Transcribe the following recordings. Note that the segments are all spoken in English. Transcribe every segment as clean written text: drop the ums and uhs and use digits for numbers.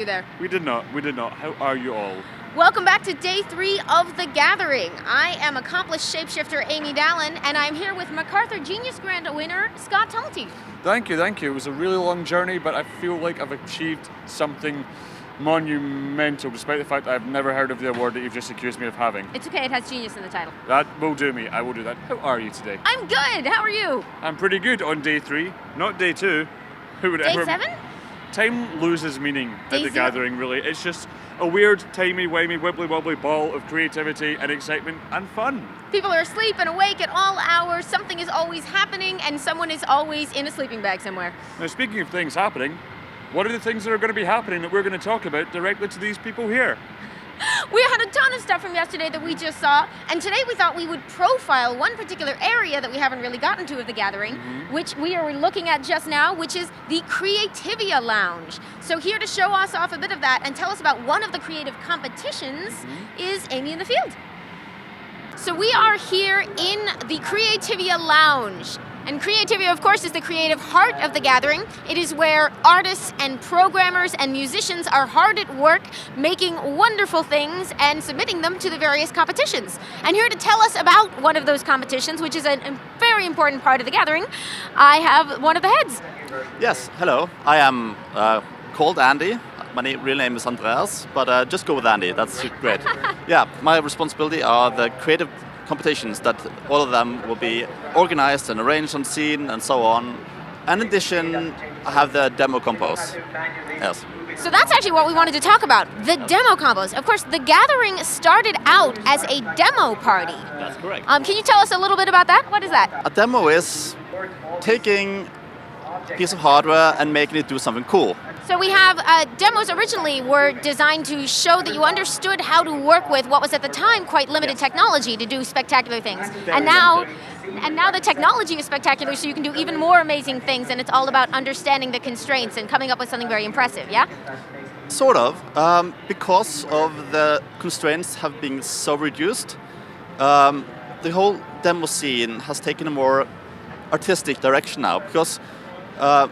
there. We did not. How are you all? Welcome back to day 3 of The Gathering. I am accomplished shapeshifter Amy Dallen, and I'm here with MacArthur Genius Grant winner Scott Tumilty. Thank you. It was a really long journey, but I feel like I've achieved something monumental, despite the fact that I've never heard of the award that you've just accused me of having. It's okay, it has genius in the title. That will do me. I will do that. How are you today? I'm good. How are you? I'm pretty good on day 3, not day 2. Who would Day ever... 7? Time loses meaning Day at The 0? Gathering, really. It's just a weird, timey-wimey, wibbly-wobbly ball of creativity and excitement and fun. People are asleep and awake at all hours. Something is always happening, and someone is always in a sleeping bag somewhere. Now, speaking of things happening, what are the things that are going to be happening that we're going to talk about directly to these people here? We had a ton of stuff from yesterday that we just saw, and today we thought we would profile one particular area that we haven't really gotten to of The Gathering, which we are looking at just now, which is the Creativia Lounge. So here to show us off a bit of that and tell us about one of the creative competitions is Amy in the field. So we are here in the Creativia Lounge. And Creativia, of course, is the creative heart of The Gathering. It is where artists and programmers and musicians are hard at work making wonderful things and submitting them to the various competitions. And here to tell us about one of those competitions, which is a very important part of The Gathering, I have one of the heads. Yes, hello. I am called Andy. My real name is Andreas, but just go with Andy. That's great. Yeah, my responsibility are the creative competitions that all of them will be organized and arranged on scene and so on. And in addition, I have the demo compos. Yes. So that's actually what we wanted to talk about, the demo combos. Of course, The Gathering started out as a demo party. That's correct. Can you tell us a little bit about that? What is that? A demo is taking a piece of hardware and making it do something cool. So we have demos originally were designed to show that you understood how to work with what was at the time quite limited technology to do spectacular things. And now And now the technology is spectacular, so you can do even more amazing things, and it's all about understanding the constraints and coming up with something very impressive, yeah? Sort of, because of the constraints have been so reduced, the whole demo scene has taken a more artistic direction now, because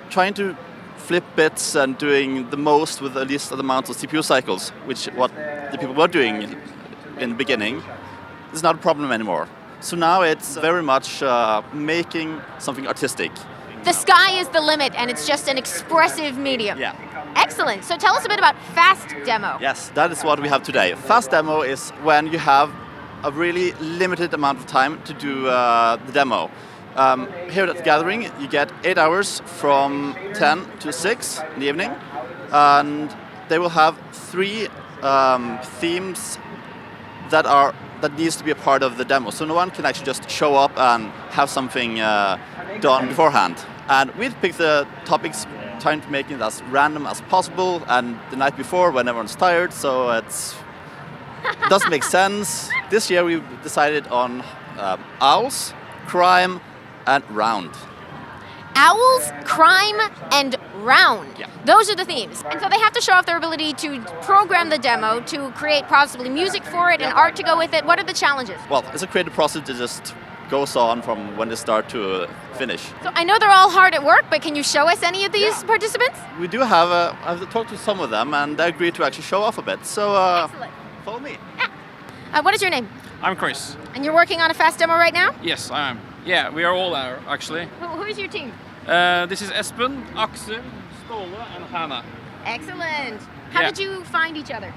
trying to flip bits and doing the most with the least amount of CPU cycles, which what the people were doing in the beginning, is not a problem anymore. So now it's very much making something artistic. The sky is the limit, and it's just an expressive medium. Yeah. Excellent. So tell us a bit about Fast Demo. Yes, that is what we have today. Fast demo is when you have a really limited amount of time to do the demo. Here at the gathering, you get 8 hours from 10 to 6 in the evening, and they will have 3 themes that needs to be a part of the demo. So no one can actually just show up and have something done beforehand. And we've picked the topics, trying to make it as random as possible, and the night before when everyone's tired, so it doesn't make sense. This year we decided on owls, crime, and round. Owls, crime, and round. Yeah. Those are the themes. And so they have to show off their ability to program the demo, to create possibly music for it and art to go with it. What are the challenges? Well, it's a creative process that just goes on from when they start to finish. So I know they're all hard at work, but can you show us any of these participants? We do have, I've talked to some of them, and they agreed to actually show off a bit. So Excellent. follow me. What is your name? I'm Chris. And you're working on a fast demo right now? Yes, I am. Yeah, we are all there, actually. Who is your team? This is Espen, Axel, Ståle, and Hannah. Excellent. How Yeah. did you find each other?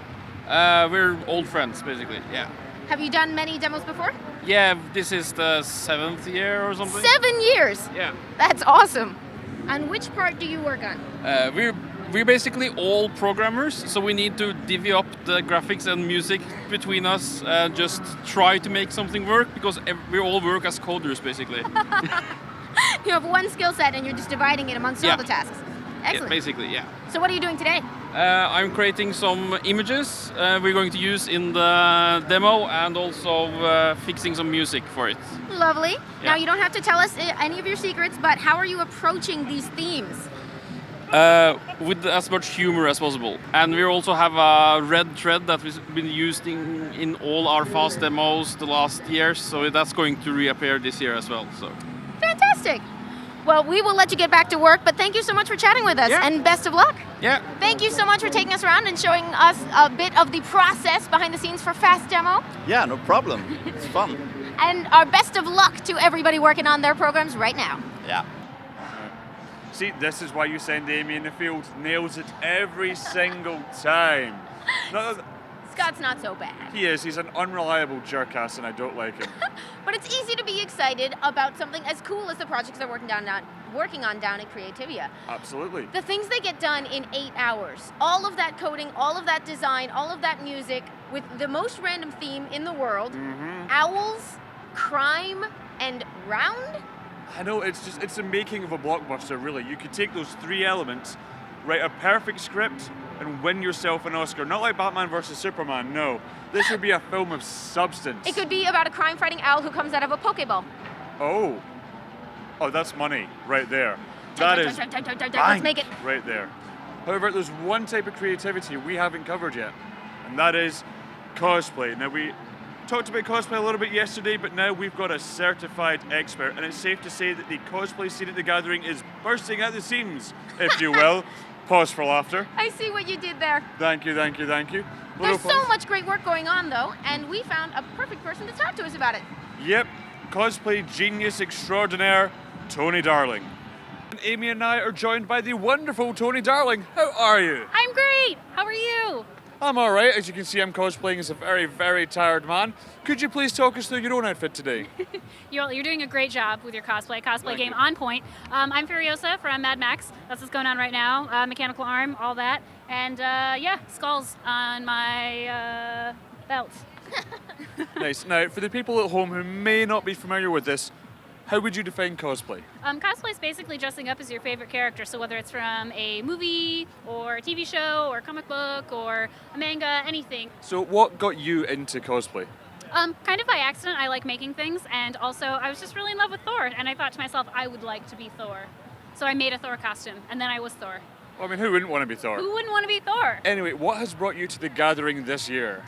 We're old friends, basically. Yeah. Have you done many demos before? Yeah, this is the 7th year or something. 7 years. Yeah. That's awesome. And which part do you work on? We're basically all programmers, so we need to divvy up the graphics and music between us, just try to make something work, because we all work as coders, basically. You have one skill set and you're just dividing it amongst all Yeah. the tasks. Yeah, Excellent. basically, yeah. So what are you doing today? I'm creating some images we're going to use in the demo, and also fixing some music for it. Lovely. Now Yeah. you don't have to tell us any of your secrets, but how are you approaching these themes? With as much humor as possible. And we also have a red thread that we've been using in all our fast demos the last years, so that's going to reappear this year as well. So Fantastic. Well, we will let you get back to work, but thank you so much for chatting with us, Yeah. and best of luck. yeah, Thank you so much for taking us around and showing us a bit of the process behind the scenes for Fast Demo. Yeah, no problem. It's fun. And our best of luck to everybody working on their programs right now. Yeah. See, this is why you send Amy in the field. Nails it every single time. No, Scott's not so bad. he is. He's an unreliable jerkass, and I don't like him. But it's easy to be excited about something as cool as the projects they're working on down at Creativia. Absolutely. The things they get done in 8 hours, all of that coding, all of that design, all of that music, with the most random theme in the world, owls, crime, and round? I know, it's the making of a blockbuster, really. You could take those 3 elements, write a perfect script, and win yourself an Oscar. Not like Batman versus Superman, no. This would be a film of substance. It could be about a crime-fighting owl who comes out of a Pokeball. Oh, that's money right there. Type, That type, is type, type, type, type, type. bang Let's make it. right there. However, there's one type of creativity we haven't covered yet, and that is cosplay. Now, we talked about cosplay a little bit yesterday, but now we've got a certified expert, and it's safe to say that the cosplay scene at the gathering is bursting at the seams, if you will. Pause for laughter. I see what you did there. Thank you, thank you, thank you. There's Little so much great work going on, though, and we found a perfect person to talk to us about it. Yep, cosplay genius extraordinaire, Tony Darling. And Amy and I are joined by the wonderful Tony Darling. How are you? I'm great. How are you? I'm all right. As you can see, I'm cosplaying as a very, very tired man. Could you please talk us through your own outfit today? You're doing a great job with your cosplay Thank game you. on point. I'm Furiosa from Mad Max. That's what's going on right now. Mechanical arm, all that. And yeah, skulls on my belt. Nice. Now, for the people at home who may not be familiar with this, how would you define cosplay? Cosplay is basically dressing up as your favorite character. So whether it's from a movie or a TV show or a comic book or a manga, anything. So what got you into cosplay? Kind of by accident, I like making things, and also I was just really in love with Thor, and I thought to myself, I would like to be Thor. So I made a Thor costume, and then I was Thor. Well, I mean, who wouldn't want to be Thor? Who wouldn't want to be Thor? Anyway, what has brought you to the gathering this year?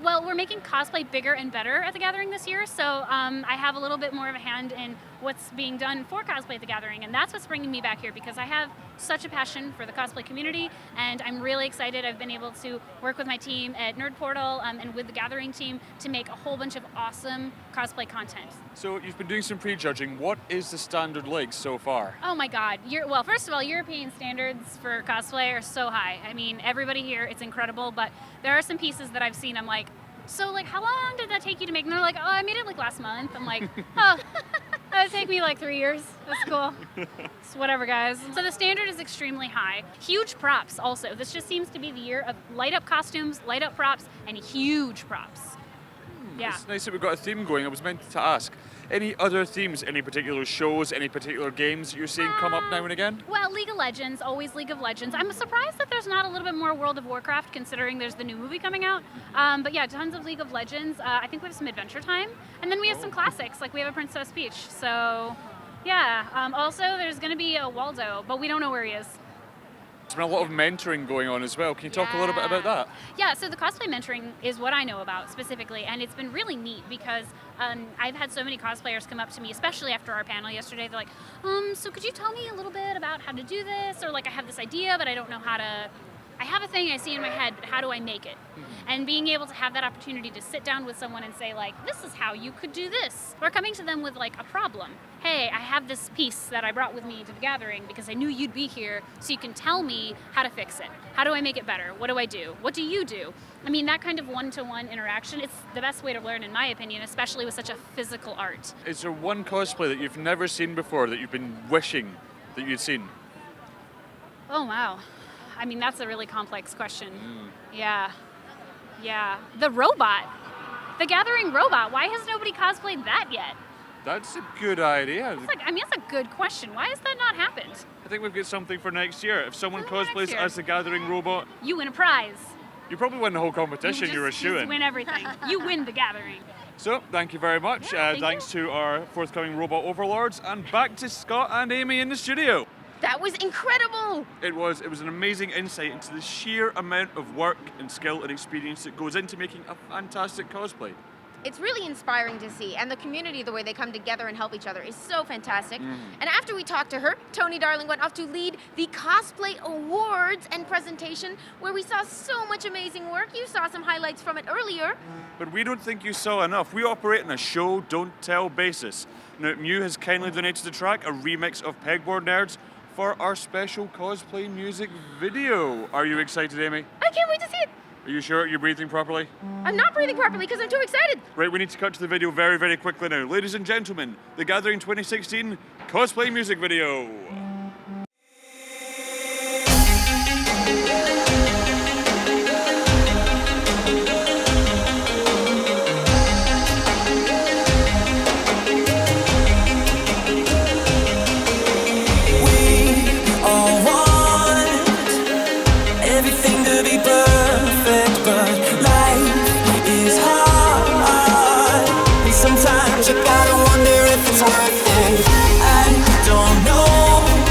Well, we're making cosplay bigger and better at the Gathering this year, so I have a little bit more of a hand in what's being done for cosplay at the Gathering, and that's what's bringing me back here because I have such a passion for the cosplay community, and I'm really excited. I've been able to work with my team at Nerd Portal and with the Gathering team to make a whole bunch of awesome cosplay content. So you've been doing some pre-judging. What is the standard like so far? Oh my God! Well, first of all, European standards for cosplay are so high. I mean, everybody here, it's incredible. But there are some pieces that I've seen. I'm like, so like, how long did that take you to make? And they're like, oh, I made it like last month. I'm like, oh, that would take me like 3 years. That's cool. It's whatever, guys. So the standard is extremely high. Huge props also. This just seems to be the year of light up costumes, light up props, and huge props. Yeah. It's nice that we've got a theme going. I was meant to ask, any other themes, any particular shows, any particular games that you're seeing come up now and again? Well, League of Legends, always League of Legends. I'm surprised that there's not a little bit more World of Warcraft considering there's the new movie coming out. But yeah, tons of League of Legends. I think we have some Adventure Time. And then we have some classics, like we have a Princess Peach. So yeah, also there's going to be a Waldo, but we don't know where he is. There's been a lot of mentoring going on as well. Can you talk a little bit about that? Yeah, so the cosplay mentoring is what I know about specifically, and it's been really neat because I've had so many cosplayers come up to me, especially after our panel yesterday. They're like, so could you tell me a little bit about how to do this? Or like, I have this idea, but I don't know how to... I have a thing I see in my head, but how do I make it? And being able to have that opportunity to sit down with someone and say like, this is how you could do this. Or coming to them with like a problem. Hey, I have this piece that I brought with me to the Gathering because I knew you'd be here, so you can tell me how to fix it. How do I make it better? What do I do? What do you do? I mean, that kind of one-to-one interaction, it's the best way to learn in my opinion, especially with such a physical art. Is there one cosplay that you've never seen before that you've been wishing that you'd seen? Oh, wow. I mean, that's a really complex question. Yeah. The robot. The Gathering robot. Why has nobody cosplayed that yet? That's a good idea. That's a good question. Why has that not happened? I think we've got something for next year. If someone Something for cosplays next year. as the Gathering robot, You win a prize. you probably win the whole competition. You're a You shoo-in. win everything. You win the Gathering. So, thank you very much. Yeah, thank Thanks to our forthcoming robot overlords, and back to Scott and Amy in the studio. That was incredible! It was an amazing insight into the sheer amount of work and skill and experience that goes into making a fantastic cosplay. It's really inspiring to see, and the community, the way they come together and help each other is so fantastic. And after we talked to her, Tony Darling went off to lead the Cosplay Awards and presentation, where we saw so much amazing work. You saw some highlights from it earlier. But we don't think you saw enough. We operate on a show, don't tell basis. Now, Mew has kindly donated the track, a remix of Pegboard Nerds, for our special cosplay music video. Are you excited, Amy? I can't wait to see it. Are you sure you're breathing properly? I'm not breathing properly because I'm too excited. Right, we need to cut to the video very, very quickly now. Ladies and gentlemen, the Gathering 2016 cosplay music video. Everything to be perfect, but life is hard. And sometimes you gotta wonder if it's worth it. I don't know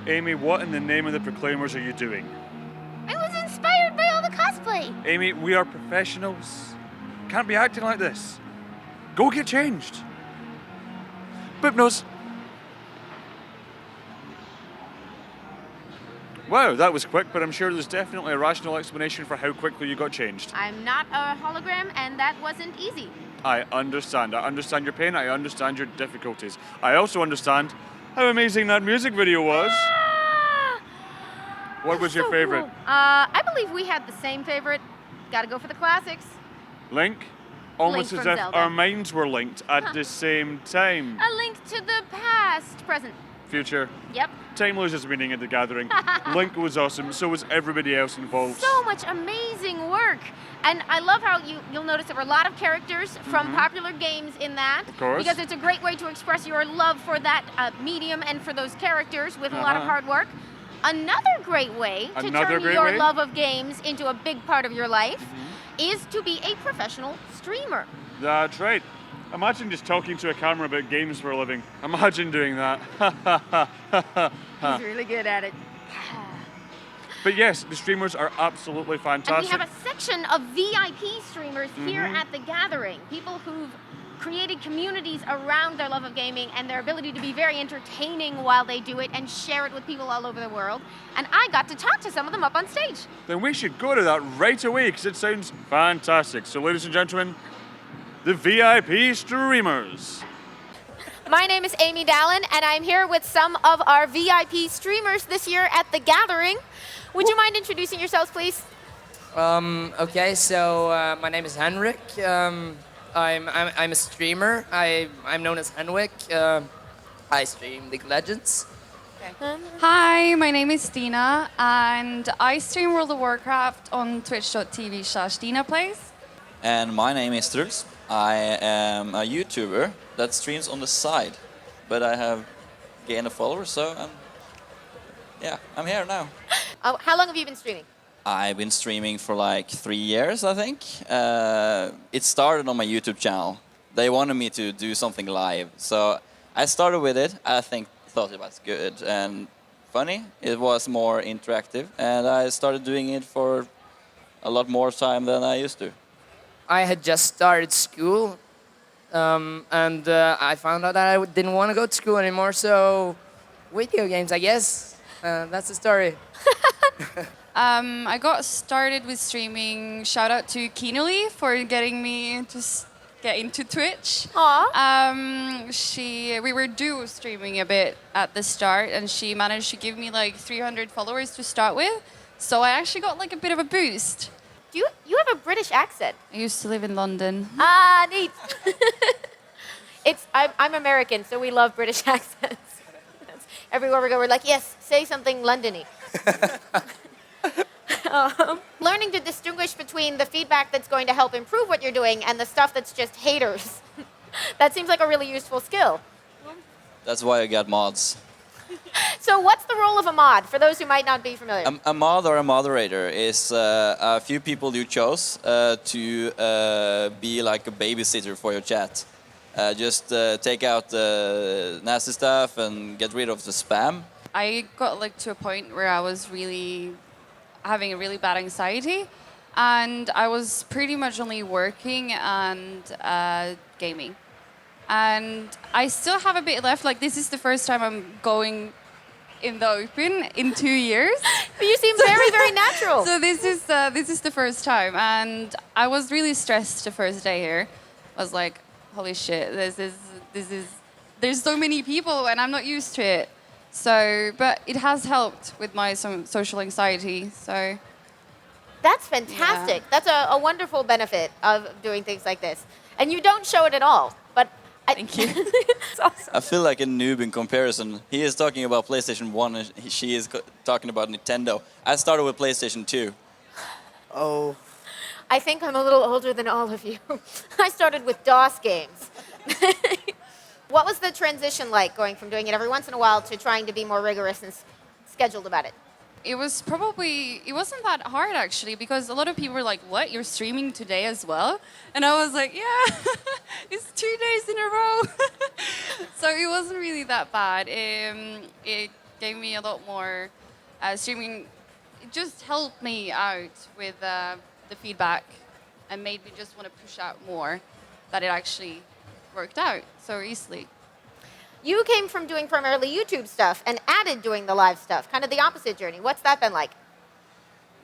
Amy, what in the name of the Proclaimers are you doing? I was inspired by all the cosplay. Amy, we are professionals. Can't be acting like this. Go get changed. Bipnos. Wow, that was quick, but I'm sure there's definitely a rational explanation for how quickly you got changed. I'm not a hologram, and that wasn't easy. I understand. I understand your pain. I understand your difficulties. I also understand how amazing that music video was. Ah! What was your So favorite? cool. I believe we had the same favorite. Gotta go for the classics. Link? Almost Link as from if Zelda. our minds were linked at the same time. A link to the past, present. Future. Yep. Time loses meaning at the gathering. Link was awesome, so was everybody else involved. So much amazing work. And I love how you'll notice there were a lot of characters from popular games in that. Of course. Because it's a great way to express your love for that medium and for those characters with a lot of hard work. Another great way to turn your love of games into a big part of your life is to be a professional streamer. That's right. Imagine just talking to a camera about games for a living. Imagine doing that. He's really good at it. But yes, the streamers are absolutely And fantastic. we have a section of VIP streamers here at the gathering. People who've created communities around their love of gaming and their ability to be very entertaining while they do it and share it with people all over the world. And I got to talk to some of them up on stage. Then we should go to that right away because it sounds fantastic. So ladies and gentlemen, the VIP streamers. My name is Amy Dallen, and I'm here with some of our VIP streamers this year at the gathering. Would you mind introducing yourselves, please? Okay, so my name is Henrik. I'm a streamer. I'm known as Henwick. I stream League of Legends. Hi, my name is Dina, and I stream World of Warcraft on twitch.tv/Dina Plays. And my name is Truls. I am a YouTuber that streams on the side, but I have gained a follower, so I'm here now. How long have you been streaming? I've been streaming for like 3 years, I think. It started on my YouTube channel. They wanted me to do something live, so I started with it. Thought it was good and funny. It was more interactive, and I started doing it for a lot more time than I used to. I had just started school, and I found out that I didn't want to go to school anymore, so video games, I guess. That's the story. I got started with streaming. Shout out to Keenely for getting me to get into Twitch. Aww. We were duo streaming a bit at the start, and she managed to give me like 300 followers to start with. So I actually got like a bit of a boost. You have a British accent. I used to live in London. Ah, neat. I'm American, so we love British accents. Everywhere we go, we're like, yes, say something Londony. Learning to distinguish between the feedback that's going to help improve what you're doing and the stuff that's just haters. That seems like a really useful skill. That's why I got mods. So what's the role of a mod, for those who might not be familiar? A mod or a moderator is a few people you chose to be like a babysitter for your chat. Just take out the nasty stuff and get rid of the spam. I got like to a point where I was really having a really bad anxiety, and I was pretty much only working and gaming. And I still have a bit left. Like, this is the first time I'm going in the open in 2 years. You seem very, very natural. So this is the first time, and I was really stressed the first day here. I was like, holy shit, this is there's so many people and I'm not used to it. So, but it has helped with my social anxiety. So that's fantastic. Yeah. That's a wonderful benefit of doing things like this. And you don't show it at all, but thank you. It's awesome. I feel like a noob in comparison. He is talking about PlayStation 1 and she is talking about Nintendo. I started with PlayStation 2. Oh. I think I'm a little older than all of you. I started with DOS games. What was the transition like, going from doing it every once in a while to trying to be more rigorous and scheduled about it? It wasn't that hard actually, because a lot of people were like, what, you're streaming today as well? And I was like, yeah, it's 2 days in a row. So it wasn't really that bad. It gave me a lot more streaming. It just helped me out with the feedback and made me just want to push out more, that it actually worked out so easily. You came from doing primarily YouTube stuff and added doing the live stuff, kind of the opposite journey. What's that been like?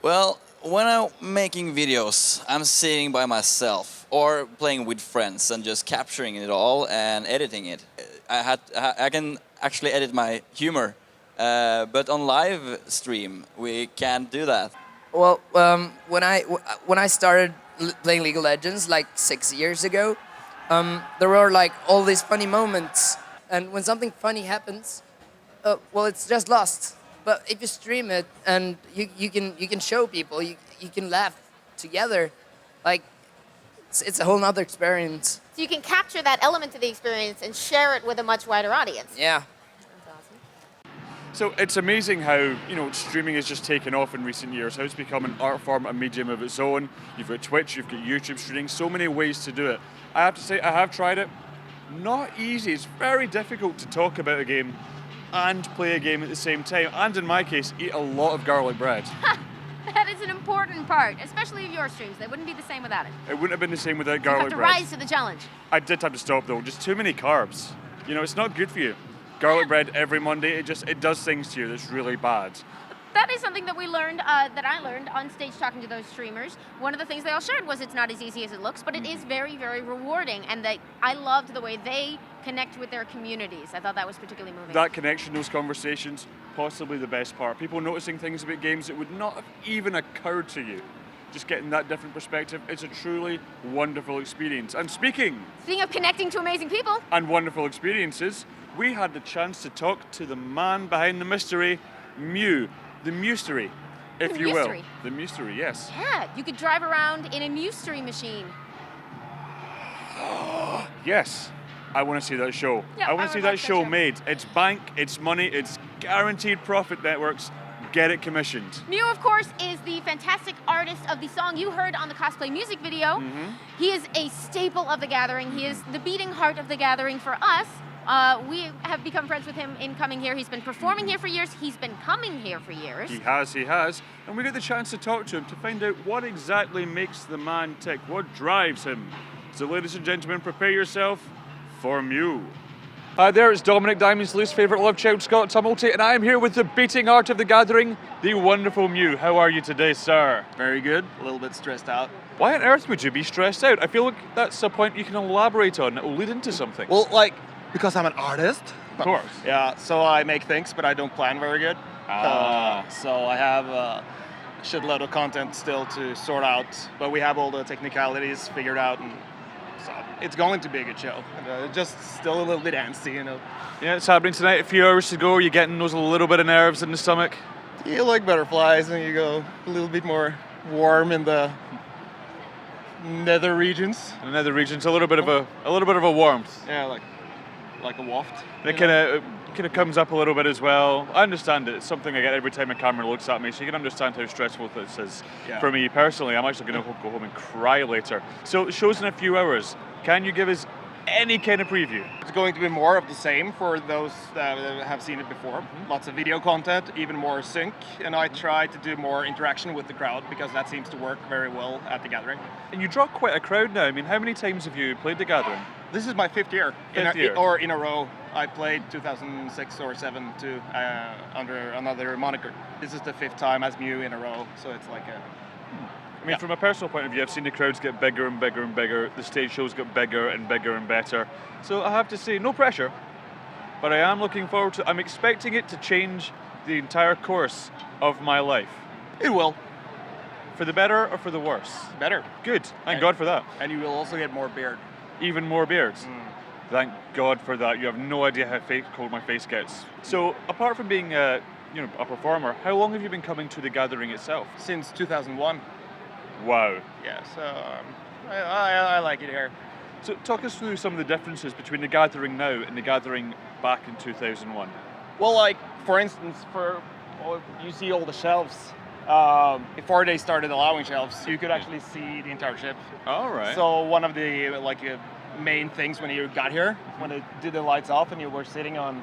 Well, when I'm making videos, I'm sitting by myself or playing with friends and just capturing it all and editing it. I can actually edit my humor, but on live stream we can't do that. Well, when I started playing League of Legends like 6 years ago, there were like all these funny moments, and when something funny happens, well, it's just lost. But if you stream it and you can show people, you can laugh together, like it's a whole nother experience. So you can capture that element of the experience and share it with a much wider audience. Yeah. That's awesome. So it's amazing how, streaming has just taken off in recent years, how it's become an art form, a medium of its own. You've got Twitch, you've got YouTube streaming, so many ways to do it. I have to say, I have tried it. Not easy. It's very difficult to talk about a game and play a game at the same time, and in my case, eat a lot of garlic bread. That is an important part, especially of your streams. They wouldn't be the same without it. It wouldn't have been the same without You garlic have to bread. rise to the challenge. I did have to stop though, just too many carbs. It's not good for you. Garlic bread every Monday, it does things to you that's really bad. That is something that we learned, that I learned on stage talking to those streamers. One of the things they all shared was it's not as easy as it looks, but it is very, very rewarding. And I loved the way they connect with their communities. I thought that was particularly moving. That connection, those conversations, possibly the best part. People noticing things about games that would not have even occurred to you. Just getting that different perspective, it's a truly wonderful experience. And speaking of connecting to amazing people. And wonderful experiences, we had the chance to talk to the man behind the mystery, Mew. The Mystery, if you will. The Mystery, yes. Yeah, you could drive around in a mystery machine. Yes, I want to see that show. Yeah, I want to see that show made. It's bank, it's money, it's guaranteed profit networks. Get it commissioned. Mew, of course, is the fantastic artist of the song you heard on the Cosplay music video. He is a staple of the gathering. He is the beating heart of the gathering for us. We have become friends with him in coming here. He's been performing here for years. He's been coming here for years. He has. And we get the chance to talk to him to find out what exactly makes the man tick, what drives him. So ladies and gentlemen, prepare yourself for Mew. Hi there, it's Dominic, Diamond's least favourite love child, Scott Tumilty, and I am here with the beating heart of the gathering, the wonderful Mew. How are you today, sir? Very good, a little bit stressed out. Why on earth would you be stressed out? I feel like that's a point you can elaborate on. It will lead into something. Well, because I'm an artist. Of course. Yeah, so I make things, but I don't plan very good. So I have a shitload of content still to sort out, but we have all the technicalities figured out, and so it's going to be a good show. Just still a little bit antsy, Yeah, it's happening tonight. A few hours to go. You're getting those little bit of nerves in the stomach. You like butterflies, and you go a little bit more warm in the nether regions. The nether regions, a little bit of a warmth. Yeah, like a waft. It kind of comes up a little bit as well. I understand it. It's something I get every time a camera looks at me, so you can understand how stressful this is. Yeah. For me personally, I'm actually going to go home and cry later. So the show's in a few hours. Can you give us any kind of preview? It's going to be more of the same for those that have seen it before. Lots of video content, even more sync, and I try to do more interaction with the crowd because that seems to work very well at the gathering. And you draw quite a crowd now. I mean, how many times have you played the gathering? This is my fifth year. In a row. I played 2006 or 7 to under another moniker. This is the fifth time as Mew in a row, so it's like a... I mean, from a personal point of view, I've seen the crowds get bigger and bigger and bigger. The stage shows get bigger and bigger and better. So I have to say, no pressure, but I am looking forward to. I'm expecting it to change the entire course of my life. It will. For the better or for the worse? Better. Good. Thank God for that. And you will also get more beard. Even more beards. Thank God for that. You have no idea how cold my face gets. So, apart from being a performer, how long have you been coming to the gathering itself? Since 2001. Wow. Yeah, so I like it here. So talk us through some of the differences between the gathering now and the gathering back in 2001. Well, for instance, you see all the shelves. Before they started allowing shelves, you could actually see the entire ship. All right. So one of the main things when you got here, when they did the lights off and you were sitting on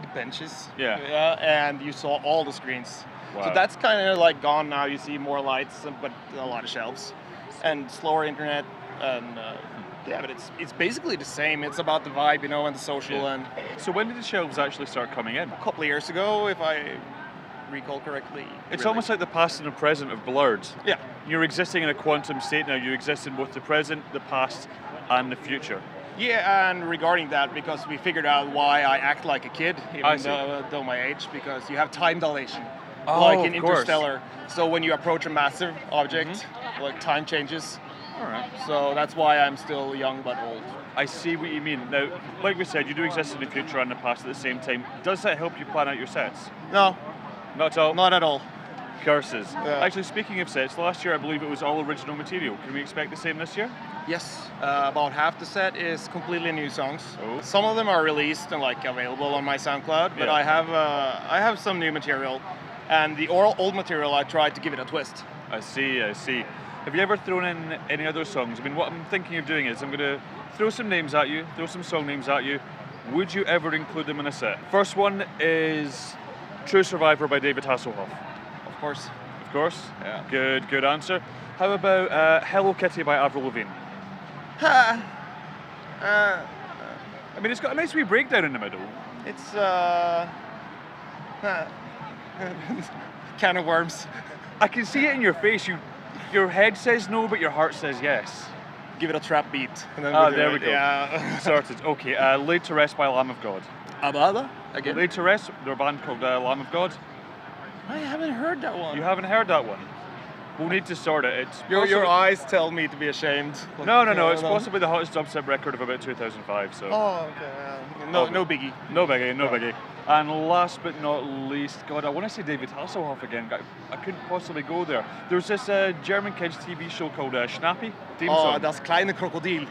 the benches. Yeah. And you saw all the screens. Wow. So that's kind of like gone now. You see more lights, but a lot of shelves, and slower internet, and yeah, but it's basically the same. It's about the vibe, and the social. And So when did the shelves actually start coming in? a couple of years ago, if I recall correctly. It's really. almost like the past and the present have blurred. Yeah. You're existing in a quantum state now. You exist in both the present, the past, and the future. Yeah, and regarding that, because we figured out why I act like a kid, I even see. though my age, because you have time dilation, Oh, like in of course. Interstellar. So when you approach a massive object, like time changes. All right. So that's why I'm still young but old. I see what you mean. Now, like we said, you do exist in the future and the past at the same time. Does that help you plan out your sets? No, Not at all? not at all. Curses. Yeah. Actually, speaking of sets, last year I believe it was all original material. Can we expect the same this year? Yes, about half the set is completely new songs. Oh. Some of them are released and like available on my SoundCloud, but Yeah. I have some new material, and the old material I tried to give it a twist. I see. Have you ever thrown in any other songs? I mean, what I'm thinking of doing is I'm going to throw some names at you, throw some song names at you. Would you ever include them in a set? First one is True Survivor by David Hasselhoff. Of course. Of course. Yeah. Good answer. How about Hello Kitty by Avril Lavigne? I mean, it's got a nice wee breakdown in the middle. It's can of worms. I can see it in your face. Your head says no, but your heart says yes. Give it a trap beat. And then There we go. Yeah. Sorted. Okay, Laid to Rest by Lamb of God. Abada? Again? Laid to Rest, they're a band called Lamb of God. I haven't heard that one. You haven't heard that one? We'll need to sort it. It's Your possibly- eyes tell me to be ashamed. No, it's possibly the hottest dubstep record of about 2005, so... Oh, okay. No biggie. No biggie. And last but not least, God, I want to say David Hasselhoff again. I couldn't possibly go there. There's this German kids TV show called Schnappi. Theme Oh, song. das kleine Krokodil.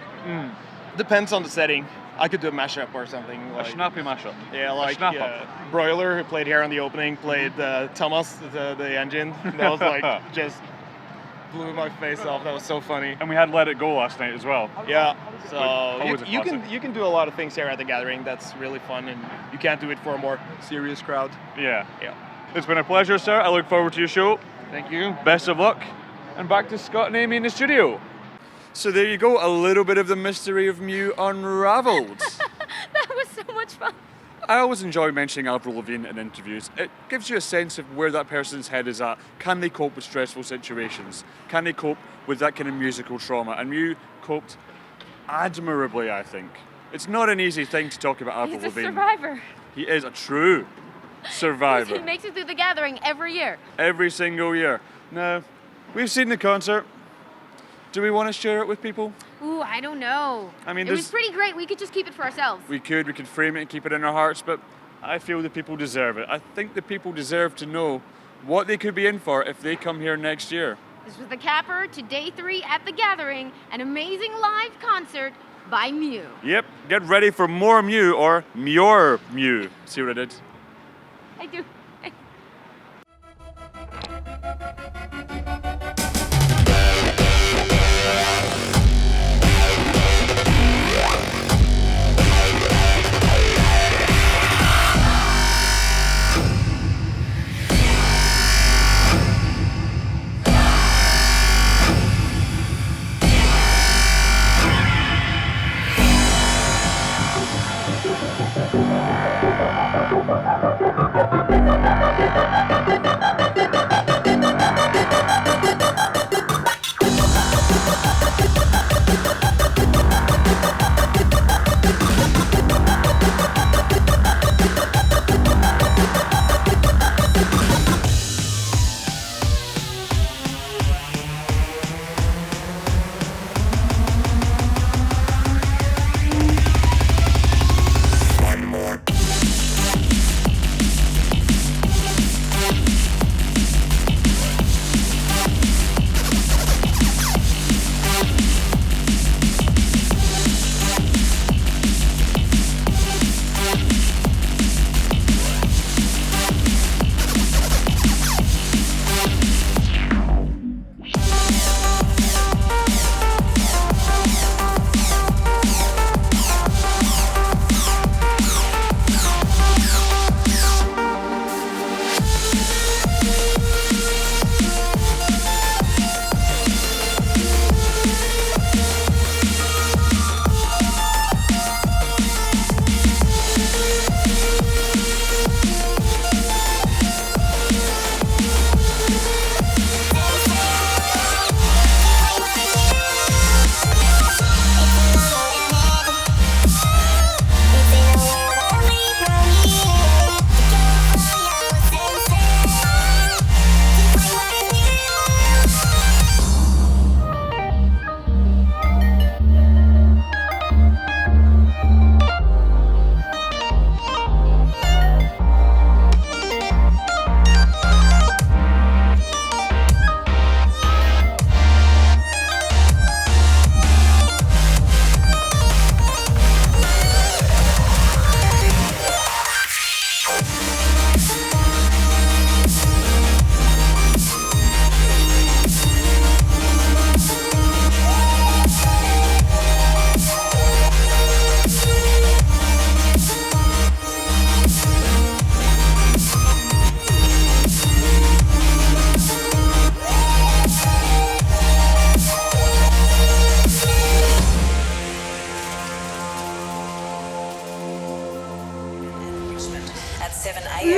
Depends on the setting. I could do a mashup or something. A Like, Schnappi mashup. yeah, like Schnapper. yeah, Broiler, who played here on the opening, played Thomas, the engine. That was like just blew my face off. That was so funny. And we had Let It Go last night as well. Yeah, so Always a you classic. can do a lot of things here at the gathering. That's really fun, and you can't do it for a more serious crowd. Yeah. Yeah. It's been a pleasure, sir. I look forward to your show. Thank you. Best of luck. And back to Scott and Amy in the studio. So there you go, a little bit of the mystery of Mew unraveled. That was so much fun. I always enjoy mentioning Avril Lavigne in interviews. It gives you a sense of where that person's head is at. Can they cope with stressful situations? Can they cope with that kind of musical trauma? And Mew coped admirably, I think. It's not an easy thing to talk about Avril He's a Lavigne. survivor. He is a true survivor. He makes it through the gathering every year. Every single year. Now, we've seen the concert. Do we want to share it with people? Ooh, I don't know. I mean, it was there's- pretty great. We could just keep it for ourselves. We could frame it and keep it in our hearts, but I feel the people deserve it. I think the people deserve to know what they could be in for if they come here next year. This was the capper to day 3 at the gathering, an amazing live concert by Mew. Yep, get ready for more Mew or Myor Mew. See what I did? I do.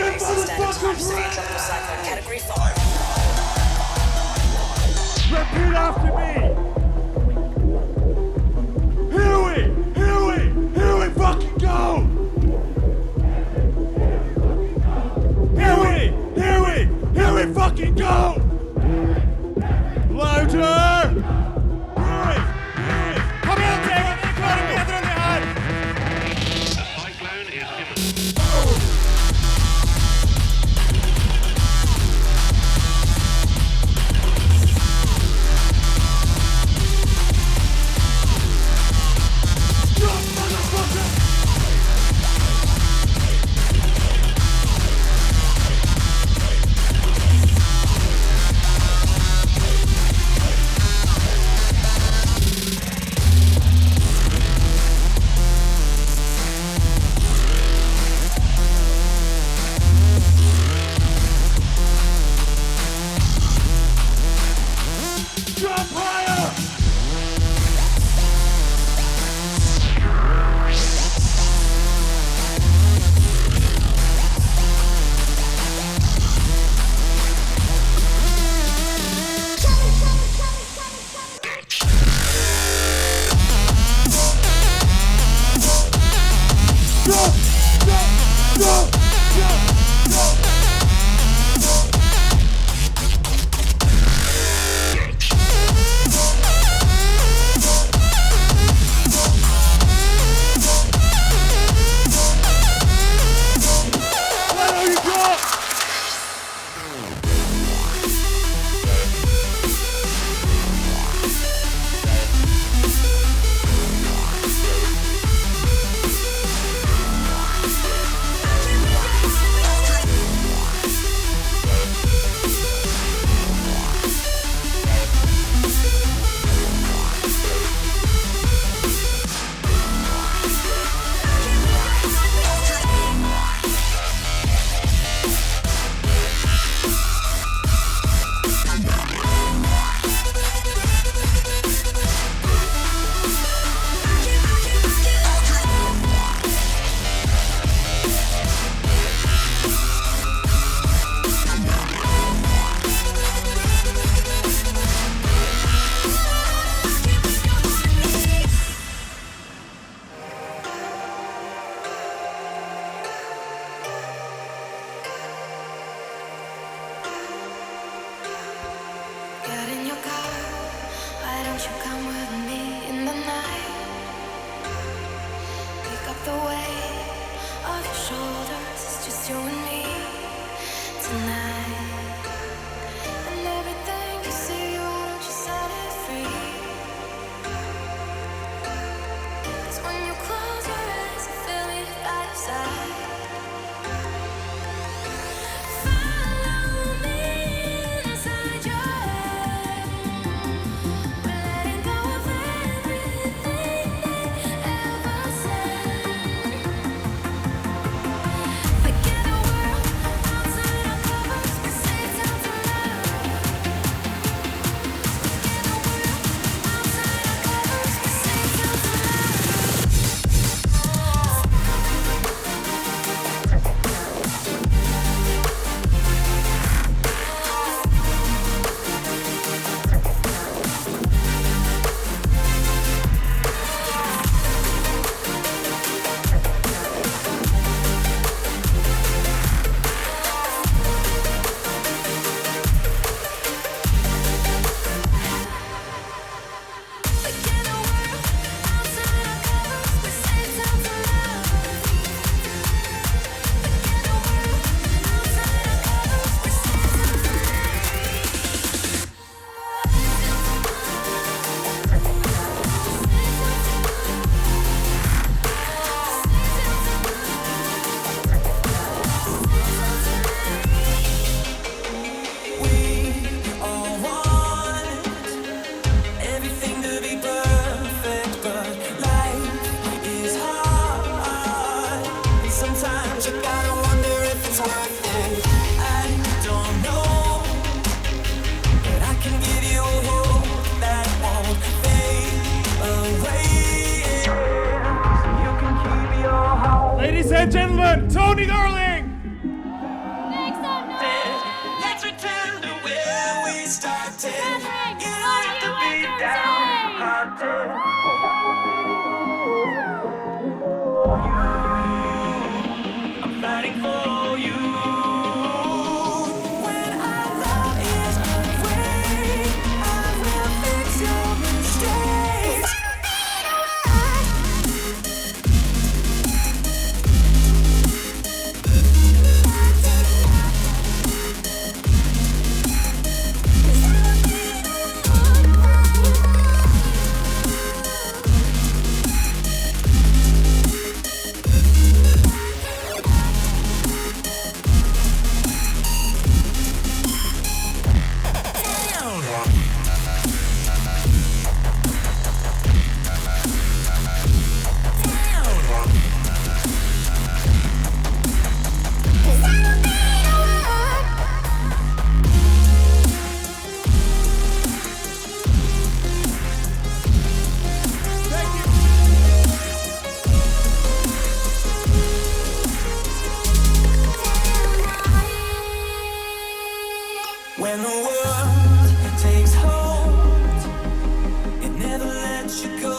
shit, motherfuckers! Category 5. Repeat after me! Here we fucking go! Here we fucking go! Louder! Kom igjen, Tegan! Dere klarer bedre enn det her! A cyclone is imminent. Ladies and gentlemen, Tony Darling! When the world takes hold, it never lets you go.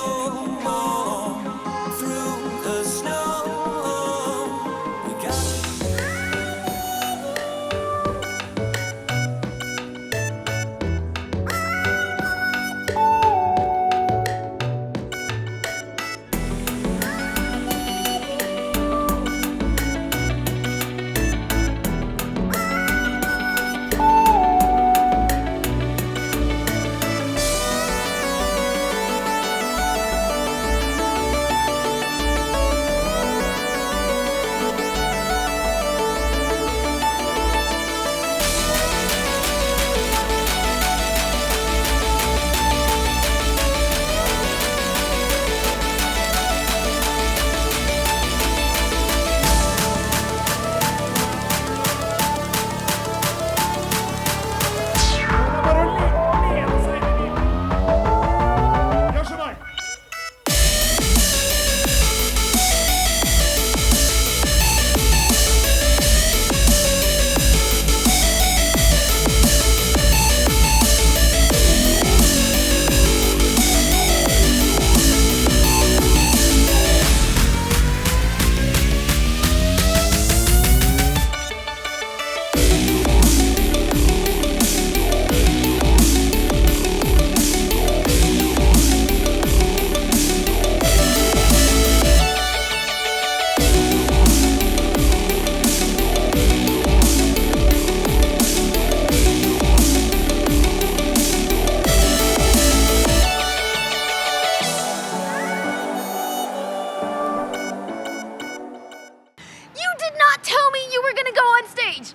Through the snow, we got.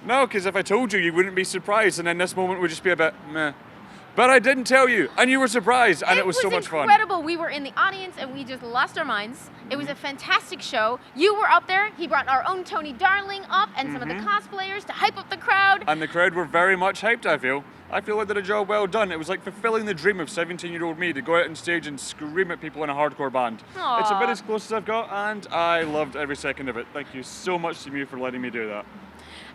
No, because if I told you, you wouldn't be surprised, and then this moment would just be a bit meh. But I didn't tell you, and you were surprised, and it was so much fun. Incredible. We were in the audience, and we just lost our minds. It was a fantastic show. You were up there. He brought our own Tony Darling up, and some of the cosplayers to hype up the crowd. And the crowd were very much hyped, I feel. I feel I did a job well done. It was like fulfilling the dream of 17-year-old me to go out on stage and scream at people in a hardcore band. Aww. It's a bit as close as I've got, and I loved every second of it. Thank you so much to you for letting me do that.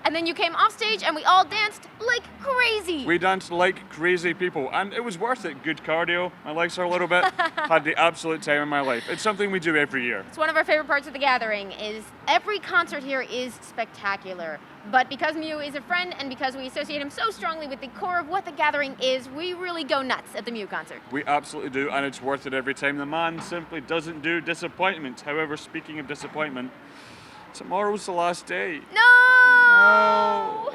And then you came off stage and we all danced like crazy. We danced like crazy people, and it was worth it. Good cardio, my legs are a little bit. Had the absolute time of my life. It's something we do every year. It's one of our favorite parts of the gathering. Is every concert here is spectacular. But because Mew is a friend and because we associate him so strongly with the core of what the gathering is, we really go nuts at the Mew concert. We absolutely do, and it's worth it every time. The man simply doesn't do disappointment. However, speaking of disappointment, tomorrow's the last day. No!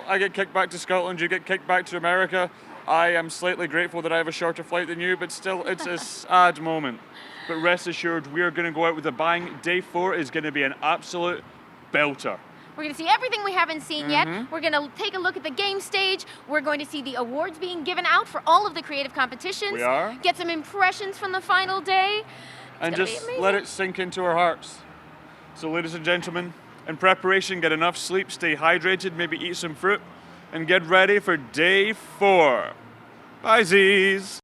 I get kicked back to Scotland, you get kicked back to America. I am slightly grateful that I have a shorter flight than you, but still, it's a sad moment. But rest assured, we are going to go out with a bang. Day 4 is going to be an absolute belter. We're going to see everything we haven't seen yet. We're going to take a look at the game stage. We're going to see the awards being given out for all of the creative competitions. We are. Get some impressions from the final day. And just let it sink into our hearts. So, ladies and gentlemen, in preparation, get enough sleep, stay hydrated, maybe eat some fruit, and get ready for day 4. Bye, Z's.